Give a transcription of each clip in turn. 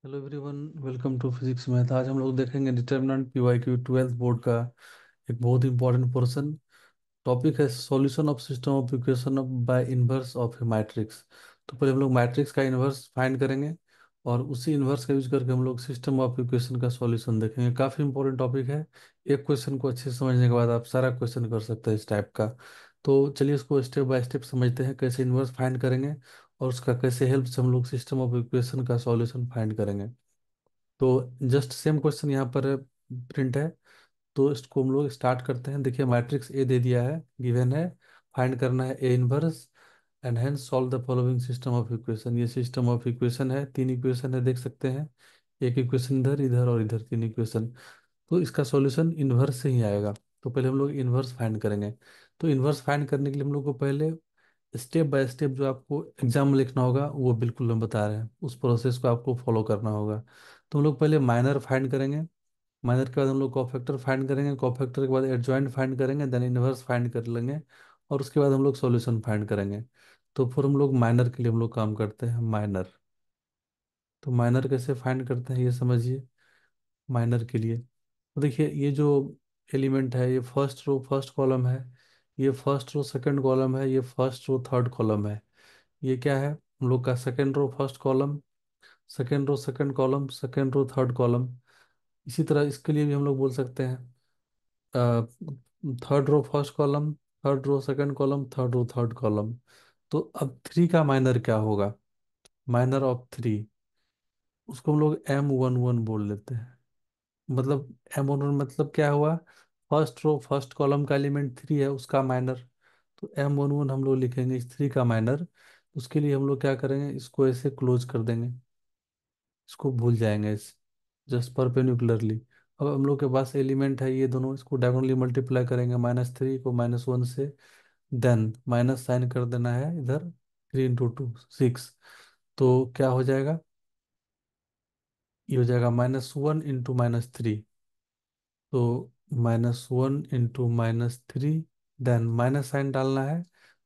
Hello everyone, welcome to physics math. आज हम लोग देखेंगे डिटर्मिनेंट पीवाईक्यू ट्वेल्थ बोर्ड का एक बहुत इंपॉर्टेंट पोर्शन। टॉपिक है solution of system of equation of by inverse of A matrix. तो पहले हम लोग मैट्रिक्स का इनवर्स फाइंड करेंगे और उसी इनवर्स का यूज करके हम लोग सिस्टम ऑफ इक्वेशन का सॉल्यूशन देखेंगे। काफी इंपॉर्टेंट टॉपिक है। एक क्वेश्चन को अच्छे से समझने के बाद आप सारा क्वेश्चन कर सकते हैं इस टाइप का। तो चलिए इसको स्टेप बाय स्टेप समझते हैं, कैसे इनवर्स फाइंड करेंगे और उसका कैसे हेल्प से हम लोग सिस्टम ऑफ इक्वेशन का सॉल्यूशन फाइंड करेंगे। तो जस्ट सेम क्वेश्चन यहाँ पर प्रिंट है। तो इसको हम लोग स्टार्ट करते हैं। देखिए मैट्रिक्स ए दे दिया है, गिवन है। फाइंड करना है A inverse and hence solve the following system of equation. ये सिस्टम ऑफ इक्वेशन है, तीन इक्वेशन है, देख सकते हैं। एक इक्वेशन इधर, इधर और इधर, तीन इक्वेशन। तो इसका सॉल्यूशन इन्वर्स से ही आएगा। तो पहले हम लोग इन्वर्स फाइंड करेंगे। तो इन्वर्स फाइंड करने के लिए हम लोग को पहले स्टेप बाय स्टेप जो आपको एग्जाम में लिखना होगा वो बिल्कुल हम बता रहे हैं, उस प्रोसेस को आपको फॉलो करना होगा। तो हम लोग पहले माइनर फाइंड करेंगे। माइनर के बाद हम लोग कोफैक्टर फाइंड करेंगे। कोफैक्टर के बाद एडजॉइंट फाइंड करेंगे, देन इनवर्स फाइंड कर लेंगे। और उसके बाद हम लोग सॉल्यूशन फाइंड करेंगे। तो फिर हम लोग माइनर के लिए हम लोग काम करते हैं, माइनर। तो माइनर कैसे फाइंड करते हैं ये समझिए। माइनर के लिए तो देखिए, ये जो एलिमेंट है ये फर्स्ट रो फर्स्ट कॉलम है, ये फर्स्ट रो सेकंड कॉलम है, ये फर्स्ट रो थर्ड कॉलम है। ये क्या है हम लोग का? Second row first column, second row second column, second row third column. इसी तरह इसके लिए भी हम लोग बोल सकते हैं third row first column, third row second column, third row third column. तो अब थ्री का माइनर क्या होगा? माइनर ऑफ थ्री, उसको हम लोग M11 बोल लेते हैं। मतलब M11 मतलब क्या हुआ? फर्स्ट रो फर्स्ट कॉलम का एलिमेंट थ्री है, उसका माइनर। तो M11 हम लोग लिखेंगे इस थ्री का माइनर। उसके लिए हम लोग क्या करेंगे, इसको ऐसे क्लोज कर देंगे, इसको भूल जाएंगे इस जस्ट परपेंडिकुलरली। अब हम लोग के पास एलिमेंट है ये दोनों, इसको डायगोनली मल्टीप्लाई करेंगे, -3 को -1 से। देन माइनस साइन कर देना है इधर, 3 × 2 6। तो क्या हो जाएगा? ये हो जाएगा -1 × -3। तो -1 × -3, देन माइनस साइन डालना है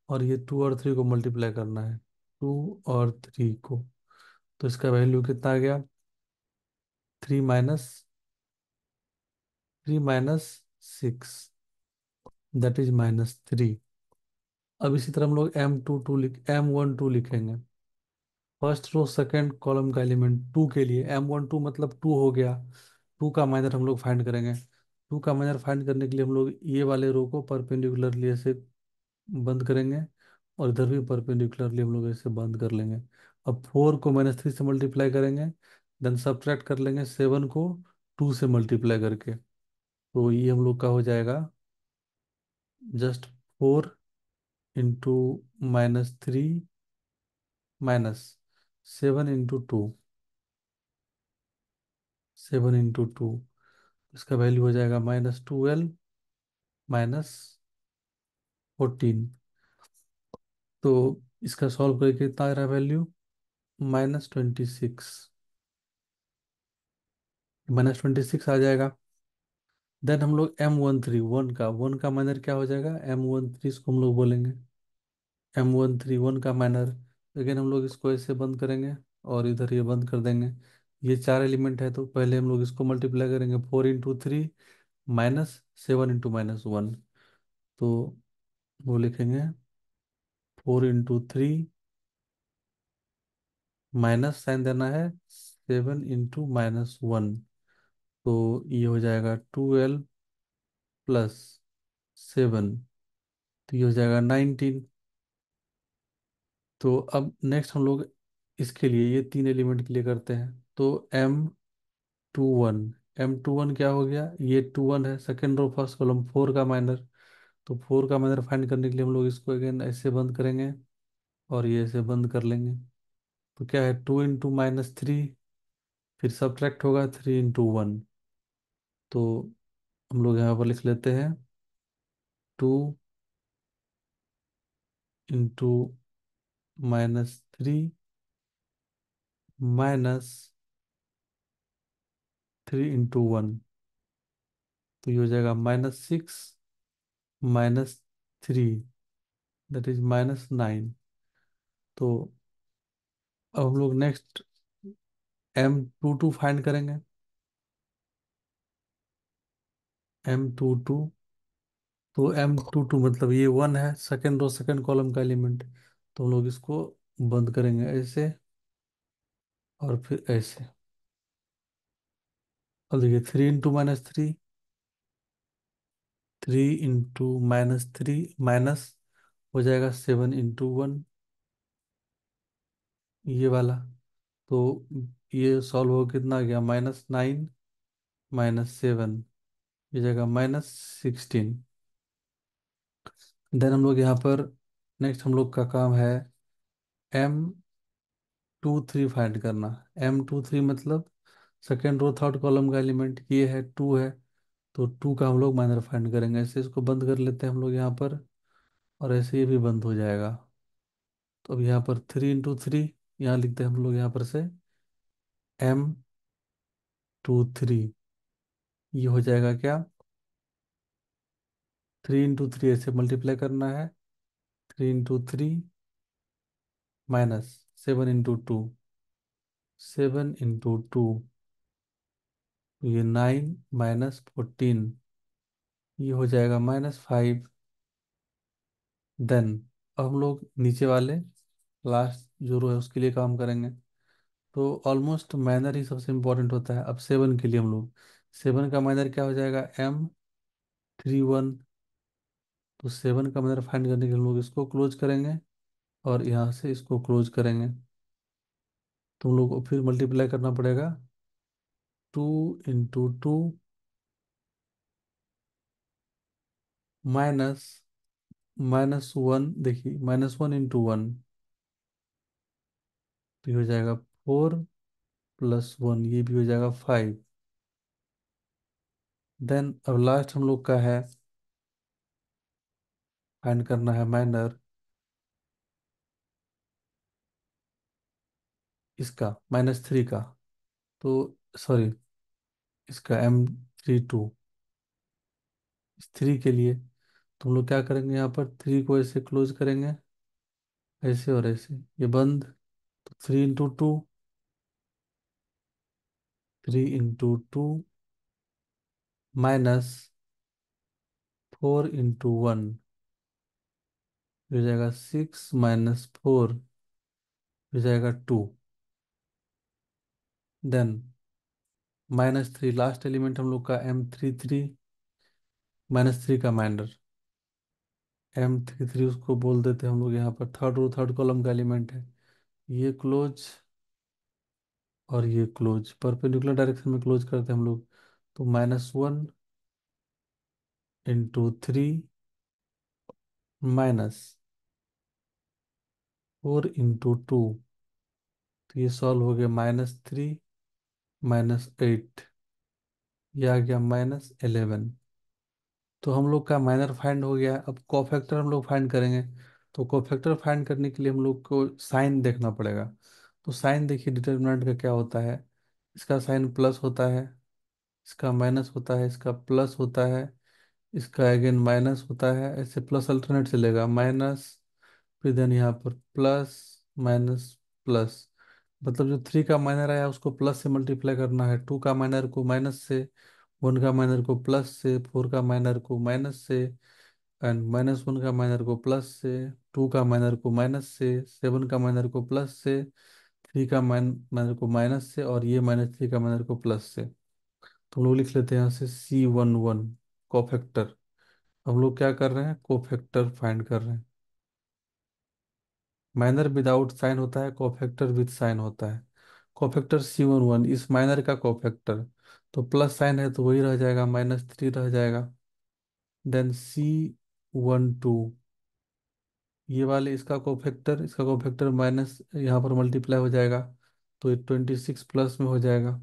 और ये 2 और 3 को मल्टीप्लाई करना है, 2 और 3 को। तो इसका वैल्यू कितना आ गया? 3 - 3 - 6, दैट इज -3। अब इसी तरह हम लोग M12 लिखेंगे। फर्स्ट रो सेकंड कॉलम का एलिमेंट टू के लिए M12 मतलब टू हो गया। टू का माइनर हम लोग फाइंड करेंगे। टू का माइनर फाइंड करने के लिए हम लोग ये वाले रो को परपेंडिकुलरली ऐसे बंद करेंगे और इधर भी परपेंडिकुलरली हम लोग ऐसे बंद कर लेंगे। अब 4 को -3 से मल्टीप्लाई करेंगे, देन सब्ट्रैक्ट कर लेंगे 7 को 2 से मल्टीप्लाई करके। तो ये हम लोग का हो जाएगा जस्ट 4 × -3 -7 × 2, 7 × 2। इसका वैल्यू हो जाएगा -12 -14। तो इसका सॉल्व करके कितना आ रहा है वैल्यू? -26। -26 आ जाएगा। देन हम लोग M13 वन का माइनर क्या हो जाएगा? M13 इसको हम लोग बोलेंगे, M13 वन का माइनर। अगेन हम लोग इसको ऐसे बंद करेंगे और इधर ये बंद कर देंगे। ये चार एलिमेंट है तो पहले हम लोग इसको मल्टीप्लाई करेंगे, 4 × 3 -7 × -1। तो वो लिखेंगे 4 × 3 माइनस साइन देना है, 7 × -1। तो ये हो जाएगा 12 + 7। तो ये हो जाएगा 19। तो अब नेक्स्ट हम लोग इसके लिए ये तीन एलिमेंट के लिए करते हैं। तो M21 क्या हो गया? ये 21 है, second row first column, four का माइनर। तो फोर का माइनर फाइंड करने के लिए हम लोग इसको अगेन ऐसे बंद करेंगे और ये ऐसे बंद कर लेंगे। तो क्या है? 2 × -3, फिर सब्ट्रैक्ट होगा 3 × 1। तो हम लोग यहाँ पर लिख लेते हैं 2 × -3 -3 × 1। तो ये हो जाएगा -6 -3, दैट इज -9। तो अब हम लोग नेक्स्ट M22 फाइंड करेंगे। M22, तो M22 मतलब ये वन है, सेकंड रो सेकंड कॉलम का एलिमेंट। तो हम लोग इसको बंद करेंगे ऐसे, और फिर ऐसे। और देखिए 3 × -3, 3 × -3 माइनस हो जाएगा 7 × 1, ये वाला। तो ये सॉल्व हो कितना आ गया, -9 -7, ये जगह -16। देन हम लोग यहाँ पर नेक्स्ट हम लोग का काम है M23 फाइंड करना। M23 मतलब सेकेंड रो थर्ड कॉलम का एलिमेंट ये है, 2 है। तो 2 का हम लोग माइनर फाइंड करेंगे, ऐसे इसको बंद कर लेते हैं हम लोग यहाँ पर, और ऐसे ये भी बंद हो जाएगा। तो अब यहाँ पर 3 × 3, यहाँ लिखते हैं हम लोग यहाँ पर से M23, ये हो जाएगा क्या, 3 × 3 ऐसे मल्टीप्लाई करना है, 3 × 3 माइनस 7 × 2, 7 × 2, ये 9 -14, ये हो जाएगा -5। देन अब हम लोग नीचे वाले लास्ट जो रो है उसके लिए काम करेंगे। तो ऑलमोस्ट माइनर ही सबसे इम्पोर्टेंट होता है। अब 7 के लिए हम लोग, 7 का माइनर क्या हो जाएगा, M31। तो 7 का माइनर फाइंड करने के लिए हम लोग इसको क्लोज करेंगे, और यहाँ से इसको क्लोज करेंगे। तो हम लोग को फिर मल्टीप्लाई करना पड़ेगा, 2 × 2 माइनस -1, देखिए -1 × 1, तो ये हो जाएगा 4 + 1, ये भी हो जाएगा 5। देन अब लास्ट हम लोग का है, फाइंड करना है माइनर इसका, -3 का। तो सॉरी, इसका M32, इस 3 के लिए। तो हम लोग क्या करेंगे, यहाँ पर 3 को ऐसे क्लोज करेंगे, ऐसे और ऐसे, ये बंद। तो 3 × 2, 3 × 2 माइनस 4 × 1, हो जाएगा 6 -4, हो जाएगा 2। देन -3 लास्ट एलिमेंट हम लोग का M33, -3 का माइनर M33, उसको बोल देते हैं हम लोग यहाँ पर थर्ड रो थर्ड कॉलम का एलिमेंट है। ये क्लोज और ये क्लोज, परपेंडिकुलर डायरेक्शन में क्लोज करते हैं हम लोग। तो -1 × 3 माइनस 4 × 2, तो ये सॉल्व हो गया -3 -8, ये आ गया -11। तो हम लोग का माइनर फाइंड हो गया। अब कोफैक्टर हम लोग फाइंड करेंगे। तो कोफैक्टर फाइंड करने के लिए हम लोग को साइन देखना पड़ेगा। तो साइन देखिए डिटर्मिनेंट का क्या होता है, इसका साइन प्लस होता है, इसका माइनस होता है, इसका प्लस होता है, इसका अगेन माइनस होता है, ऐसे प्लस अल्टरनेट चलेगा, माइनस, फिर देन यहाँ पर प्लस, माइनस, प्लस। मतलब जो 3 का माइनर आया उसको प्लस से मल्टीप्लाई करना है, 2 का माइनर को माइनस से, 1 का माइनर को प्लस से, 4 का माइनर को माइनस से, एंड -1 का माइनर को प्लस से, 2 का माइनर को माइनस से, 7 का माइनर को प्लस से, 3 का माइनर को माइनस से, और ये -3 का माइनर को प्लस से। तो हम लोग लिख लेते हैं यहाँ से C11 कोफैक्टर। हम लोग क्या कर रहे हैं, कोफैक्टर फाइंड कर रहे हैं। माइनर विदाउट साइन होता है, कोफैक्टर विद साइन होता है। कोफैक्टर C11 इस माइनर का कोफैक्टर, तो प्लस साइन है तो वही रह जाएगा, -3 रह जाएगा। देन C12, ये वाले इसका कोफैक्टर माइनस यहाँ पर मल्टीप्लाई हो जाएगा, तो ये 26 प्लस में हो जाएगा।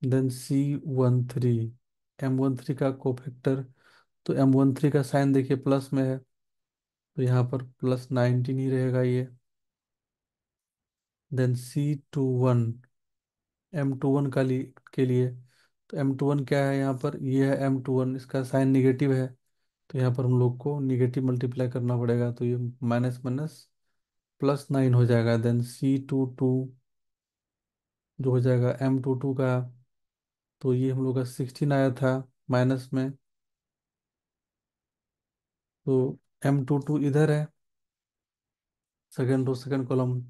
देन C13, M13 का कोफैक्टर, तो M13 का साइन देखिए प्लस में है, तो यहाँ पर +19 ही रहेगा ये। देन C21, M21 के लिए, तो M21 क्या है यहाँ पर, ये है M21, इसका साइन निगेटिव है, तो यहाँ पर हम लोग को निगेटिव मल्टीप्लाई करना पड़ेगा, तो ये माइनस माइनस +9 हो जाएगा। देन C22, जो हो जाएगा M22 का। तो ये हम लोग का 16 आया था माइनस में। तो M22 इधर है, सेकेंड रो सेकेंड कॉलम,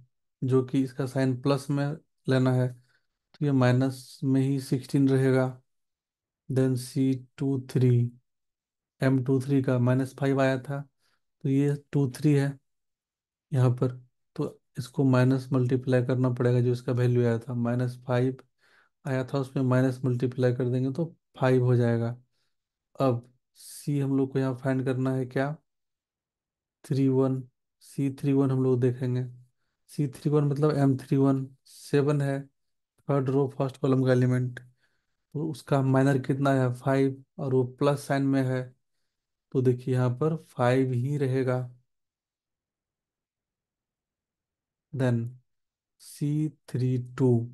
जो कि इसका साइन प्लस में लेना है, तो ये माइनस में ही 16 रहेगा। देन C23, M23 का -5 आया था, तो ये 23 है यहाँ पर। तो इसको माइनस मल्टीप्लाई करना पड़ेगा, जो इसका वैल्यू आया था -5 आया था, उसमें माइनस मल्टीप्लाई कर देंगे तो 5 हो जाएगा। अब सी हम लोग को यहाँ फाइंड करना है क्या, 31। C31 हम लोग देखेंगे। C31 मतलब M31 7 है, थर्ड रो फर्स्ट कॉलम का एलिमेंट। तो उसका माइनर कितना है, 5, और वो प्लस साइन में है, तो देखिए यहाँ पर 5 ही रहेगा। देन C32,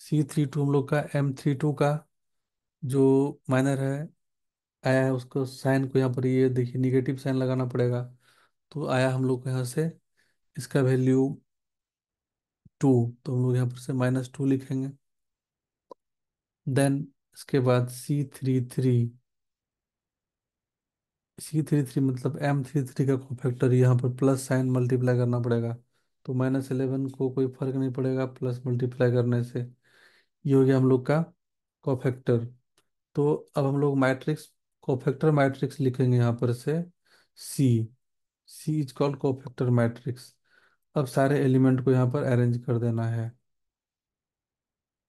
C32 हम लोग का M32 का जो माइनर है आया है, उसको साइन को यहाँ पर ये देखिए निगेटिव साइन लगाना पड़ेगा। तो आया हम लोग को यहाँ से इसका वैल्यू 2, तो हम लोग यहाँ पर से -2 लिखेंगे। देन इसके बाद C33 मतलब M33 का कोफैक्टर, यहाँ पर प्लस साइन मल्टीप्लाई करना पड़ेगा। तो -11 को कोई फर्क नहीं पड़ेगा प्लस मल्टीप्लाई करने से। ये हो गया हम लोग का कोफैक्टर। तो अब हम लोग मैट्रिक्स, कोफैक्टर मैट्रिक्स लिखेंगे यहाँ पर से सी। सी इज कॉल्ड कोफैक्टर मैट्रिक्स। अब सारे एलिमेंट को यहाँ पर अरेंज कर देना है।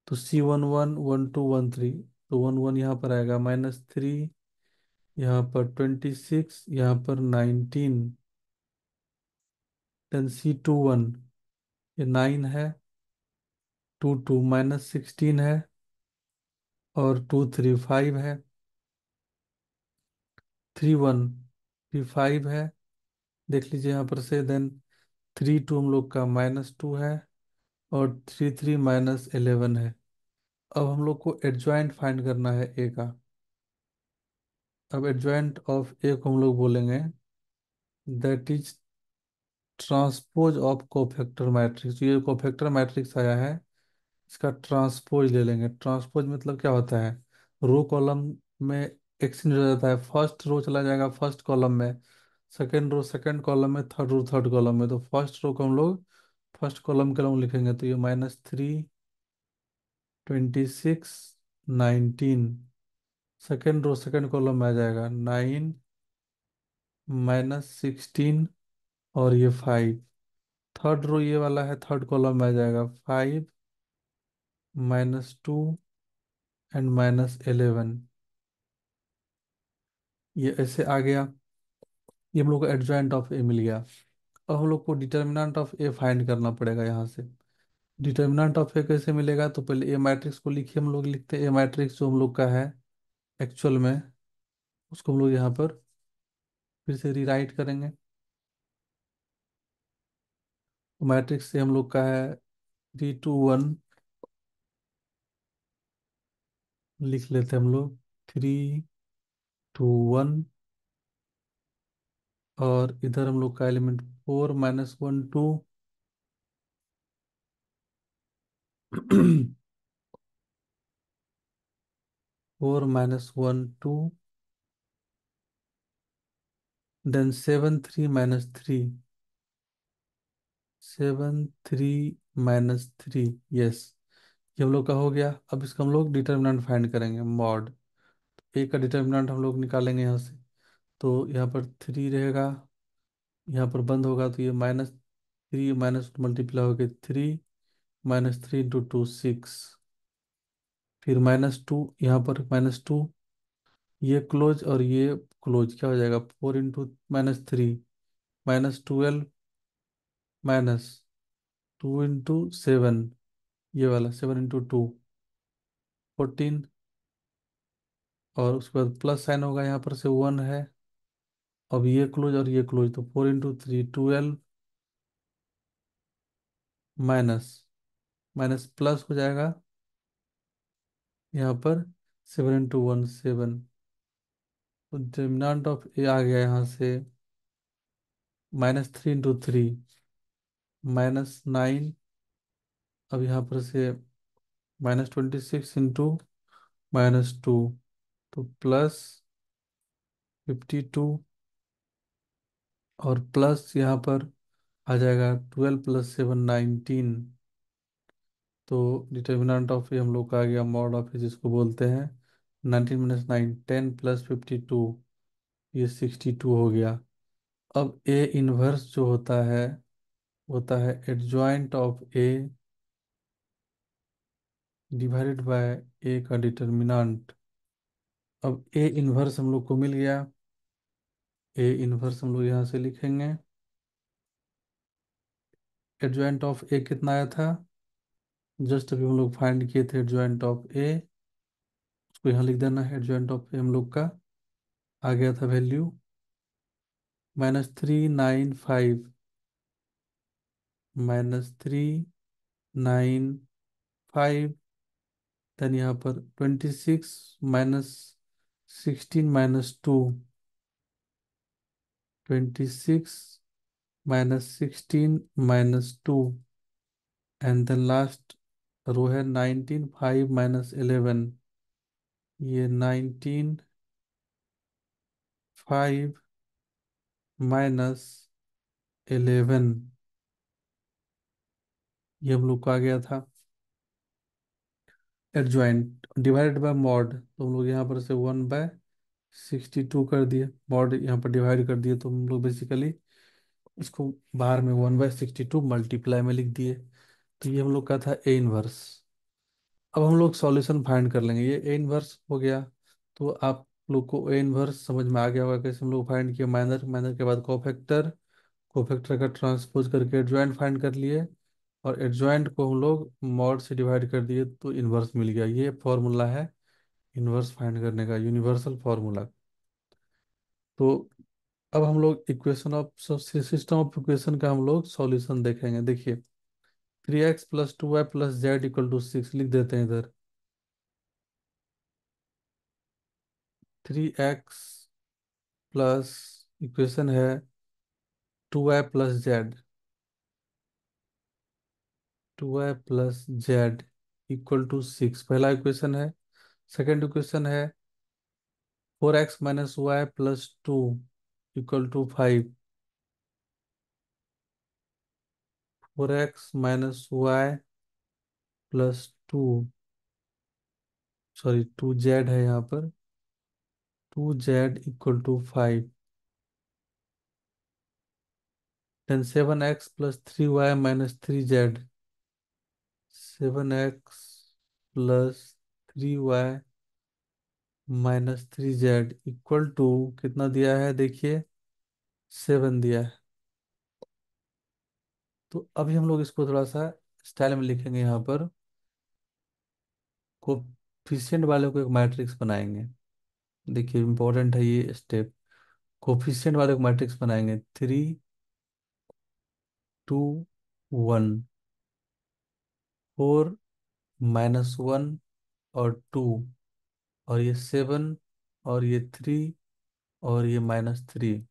तो C11 12 13, तो 11 यहाँ पर आएगा -3, यहाँ पर 26, यहाँ पर 19। देन C21, ये 9 है, 22 -16 है, और 2 3 5 है, 31 5 है, देख लीजिए यहाँ पर से। देन 32 हम लोग का -2 है, और 33 -11 है। अब हम लोग को एडजॉइंट फाइंड करना है ए का। अब एडजॉइंट ऑफ ए को हम लोग बोलेंगे that is transpose of cofactor matrix. ये कोफैक्टर मैट्रिक्स आया है, इसका ट्रांसपोज ले लेंगे। ट्रांसपोज मतलब क्या होता है, रो कॉलम में एक्सचेंज हो जाता है। फर्स्ट रो चला जाएगा फर्स्ट कॉलम में, सेकेंड रो सेकेंड कॉलम में, थर्ड रो थर्ड कॉलम में। तो फर्स्ट रो को हम लोग फर्स्ट कॉलम के लोग लिखेंगे, तो ये -3 26 19। सेकेंड रो सेकेंड कॉलम में आ जाएगा 9 -16, और ये 5। थर्ड रो ये वाला है, थर्ड कॉलम में आ जाएगा 5 -2 एंड -11। ये ऐसे आ गया। ये हम लोग को एडजॉइंट ऑफ ए मिल गया। अब हम लोग को डिटर्मिनेंट ऑफ ए फाइंड करना पड़ेगा यहाँ से। डिटर्मिनेंट ऑफ ए कैसे मिलेगा, तो पहले ए मैट्रिक्स को लिखिए। हम लोग लिखते हैं ए मैट्रिक्स जो हम लोग का है एक्चुअल में, उसको हम लोग यहाँ पर फिर से रीराइट करेंगे। मैट्रिक्स से हम लोग का है 3 2 1, लिख लेते हैं हम लोग 3 2 1। और इधर हम लोग का एलिमेंट 4 -1 2। 4 -1 2। देन 7 3 -3। 7 3 -3, यस। ये हम लोग का हो गया। अब इसका हम लोग डिटर्मिनेंट फाइंड करेंगे, मॉड। ए का डिटर्मिनेंट हम लोग निकालेंगे यहाँ से। तो यहाँ पर 3 रहेगा, यहाँ पर बंद होगा, तो ये -3 माइनस मल्टीप्लाई होकर 3, -3 इंटू 2 6। फिर -2, यहाँ पर -2, ये क्लोज और ये क्लोज, क्या हो जाएगा 4 इंटू -3, -12, -2 इंटू 7, ये वाला 7 इंटू 2 14। और उसके बाद प्लस साइन होगा, यहाँ पर से 1 है। अब ये क्लोज और ये क्लोज, तो 4 इंटू 3 12, माइनस माइनस प्लस हो जाएगा यहाँ पर 7 इंटू 1 7। तो डिटर्मिनेंट ऑफ ए आ गया यहाँ से -3 इंटू 3, -9 अब यहाँ पर से -26 × -2 तो +52, और प्लस यहाँ पर आ जाएगा 12 + 7 19। तो डिटर्मिनेंट ऑफ ए हम लोग का आ गया मॉड ऑफ ए, जिसको बोलते हैं 19 - 9, 10 + 52, ये 62 हो गया। अब ए इनवर्स जो होता है adjoint of A divided by A का डिटर्मिनेंट। अब ए इनवर्स हम लोग को मिल गया। ए इनवर्स हम लोग यहाँ से लिखेंगे। एडजॉइंट ऑफ ए कितना आया था, जस्ट अभी हम लोग फाइंड किए थे एडजॉइंट ऑफ ए, उसको यहाँ लिख देना है। एडजॉइंट ऑफ ए हम लोग का आ गया था वैल्यू -395, -395। देन यहाँ पर 26 - 16 - 2, 26 - 16 - 2, एंड देन लास्ट रो है 19 5 - 11, ये 19 5 - 11, ये हम लोग को आ गया था। एडजॉइंट डिवाइडेड बाय मॉड, तो हम लोग यहाँ पर से 1/62 कर दिए, मॉड यहाँ पर डिवाइड कर दिए, तो हम लोग बेसिकली इसको बाहर में 1/62 मल्टीप्लाई में लिख दिए। तो ये हम लोग का था ए इनवर्स। अब हम लोग सॉल्यूशन फाइंड कर लेंगे। ये ए इनवर्स हो गया, तो आप लोग को ए इनवर्स समझ में आ गया होगा कैसे हम लोग फाइंड किए। माइनर माइनर के बाद कोफैक्टर, कोफैक्टर का ट्रांसपोज करके एडजॉइंट फाइंड कर लिए, और एडजॉइंट को हम लोग मॉड से डिवाइड कर दिए तो इनवर्स मिल गया। ये फॉर्मूला है इनवर्स फाइंड करने का, यूनिवर्सल फॉर्मूला। तो अब हम लोग equation of system of equation का हम लोग सॉल्यूशन देखेंगे। देखिए 3x + 2y + z = 6 लिख देते हैं इधर। 3x प्लस इक्वेशन है 2y + z, 2y + z = 6 पहला इक्वेशन है। सेकेंड इक्वेशन है 4x - y + 2 = 5, 4x - y + 2, sorry 2z है यहाँ पर, 2z = 5। Then 7x + 3y - 3z, 7x + 3y - 3z = कितना दिया है देखिए, 7 दिया है। तो अभी हम लोग इसको थोड़ा सा स्टाइल में लिखेंगे। यहाँ पर कोफिशिएंट वाले को एक मैट्रिक्स बनाएंगे। देखिए इंपॉर्टेंट है ये स्टेप। कोफिशिएंट वाले को मैट्रिक्स बनाएंगे 3 2 1, 4 - 1 और 2, और ये 7, और ये 3, और ये -3।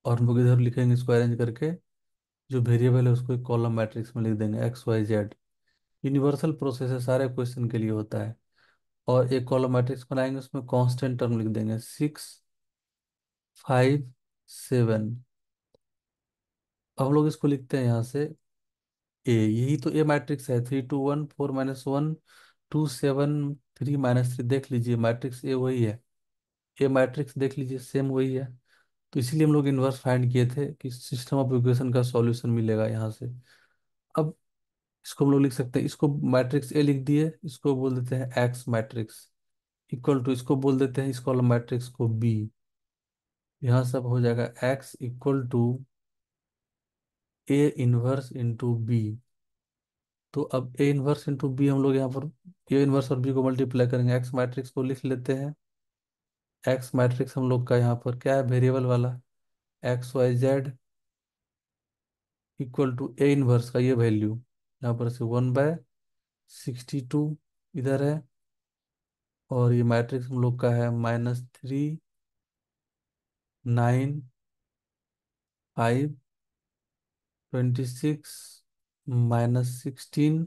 और हम लोग इधर लिखेंगे इसको अरेंज करके, जो वेरिएबल है उसको एक कॉलम मैट्रिक्स में लिख देंगे XYZ। यूनिवर्सल प्रोसेस है, सारे क्वेश्चन के लिए होता है। और एक कॉलम मैट्रिक्स बनाएंगे, उसमें कांस्टेंट टर्म लिख देंगे 6 5 7। अब हम लोग इसको लिखते हैं यहाँ से ए, यही तो ए मैट्रिक्स है। 3 2 1, 4 - 1, 2 7 3 - 3, देख लीजिए मैट्रिक्स ए वही है। ए मैट्रिक्स देख लीजिए सेम वही है। तो इसीलिए हम लोग इन्वर्स फाइंड किए थे कि सिस्टम ऑफ इक्वेशन का सॉल्यूशन मिलेगा यहाँ से। अब इसको हम लोग लिख सकते हैं, इसको मैट्रिक्स ए लिख दिए, इसको बोल देते हैं एक्स मैट्रिक्स, इक्वल टू इसको बोल देते हैं इस कॉलम मैट्रिक्स को बी। यहाँ सब हो जाएगा x = A inverse into B. तो अब ए इनवर्स इंटू बी हम लोग यहाँ पर ए इनवर्स और बी को मल्टीप्लाई करेंगे, एक्स मैट्रिक्स को लिख लेते हैं। एक्स मैट्रिक्स हम लोग का यहाँ पर क्या है, वेरिएबल वाला XYZ = ए इनवर्स का ये वैल्यू, यहाँ पर से 1/62 इधर है। और ये मैट्रिक्स हम लोग का है -3 9 5 26 -16,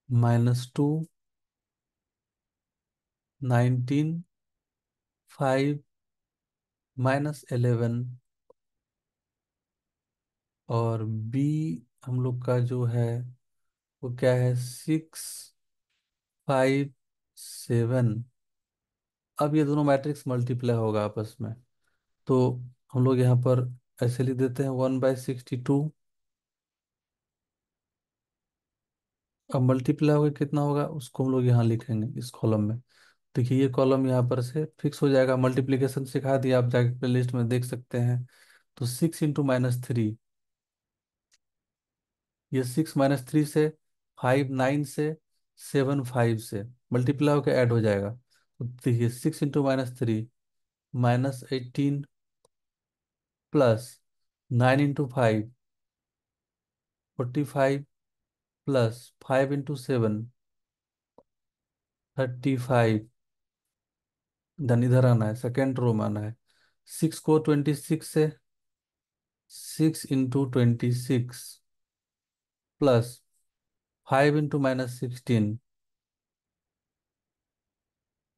-2, 19, 5, -11। और बी हम लोग का जो है वो क्या है, 6, 5, 7। अब ये दोनों मैट्रिक्स मल्टीप्लाई होगा आपस में, तो हम लोग यहाँ पर ऐसे लिख देते हैं 1/62। अब मल्टीप्लाई होगा कितना होगा उसको हम लोग यहाँ लिखेंगे इस कॉलम में। देखिए ये कॉलम यहाँ पर से फिक्स हो जाएगा, मल्टीप्लिकेशन सिखा दिया, आप जाके प्ले लिस्ट में देख सकते हैं। तो 6 × -3, ये 6 - 3 से, 5 9 से, 7 5 से मल्टीप्लाई होकर ऐड हो जाएगा। तो देखिए 6 × -3, -18, +9 × 5, 45, +5 × 7, 35। धन इधर आना है, सेकेंड रो में आना है। 6 को 26 से, 6 × 26, +5 × -16,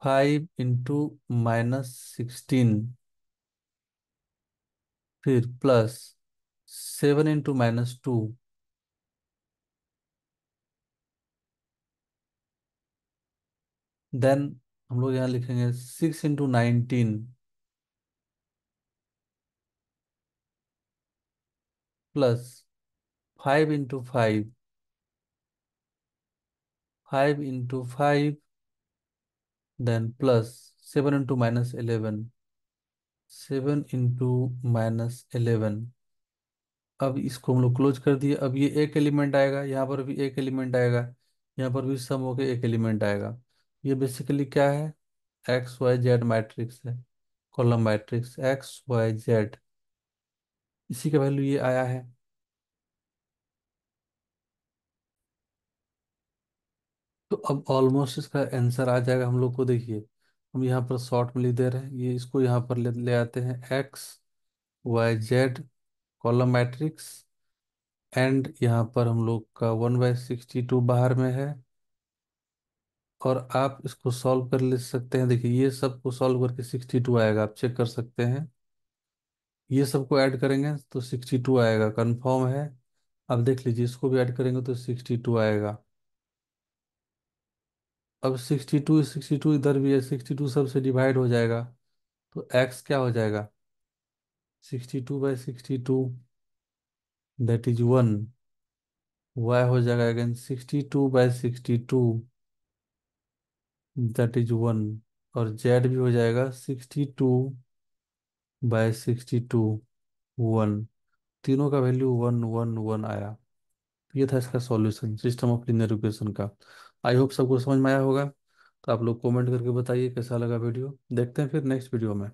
5 × -16, फिर +7 × -2, देन हम लोग यहाँ लिखेंगे 6 × 19, +5 × 5, 5 × 5, देन +7 × -11, 7 × -11। अब इसको हम लोग क्लोज कर दिए। अब ये एक एलिमेंट आएगा, यहाँ पर भी एक एलिमेंट आएगा, यहाँ पर भी सम होकर एक एलिमेंट आएगा। ये बेसिकली क्या है, XYZ मैट्रिक्स है, कॉलम मैट्रिक्स XYZ, इसी का वैल्यू ये आया है। तो अब ऑलमोस्ट इसका आंसर आ जाएगा हम लोग को। देखिए हम यहाँ पर शॉर्ट में लिख दे रहे हैं, ये इसको यहाँ पर ले आते हैं, XYZ कॉलम मैट्रिक्स, एंड यहाँ पर हम लोग का 1/62 बाहर में है। और आप इसको सॉल्व कर ले सकते हैं। देखिए ये सबको सॉल्व करके 62 आएगा, आप चेक कर सकते हैं। ये सबको ऐड करेंगे तो 62 आएगा, कंफर्म है। अब देख लीजिए इसको भी ऐड करेंगे तो 62 आएगा। अब 62 इधर भी है, 62 सबसे डिवाइड हो जाएगा, तो एक्स क्या हो जाएगा, 62/62, दैट इज 1। वाई हो जाएगा अगेन 62/62, दैट इज 1। और जेड भी हो जाएगा 62/62, 1। तीनों का वैल्यू 1 1 1 आया। ये था इसका solution system of linear equation का। आई होप सबको समझ में आया होगा। तो आप लोग कमेंट करके बताइए कैसा लगा वीडियो। देखते हैं फिर नेक्स्ट वीडियो में।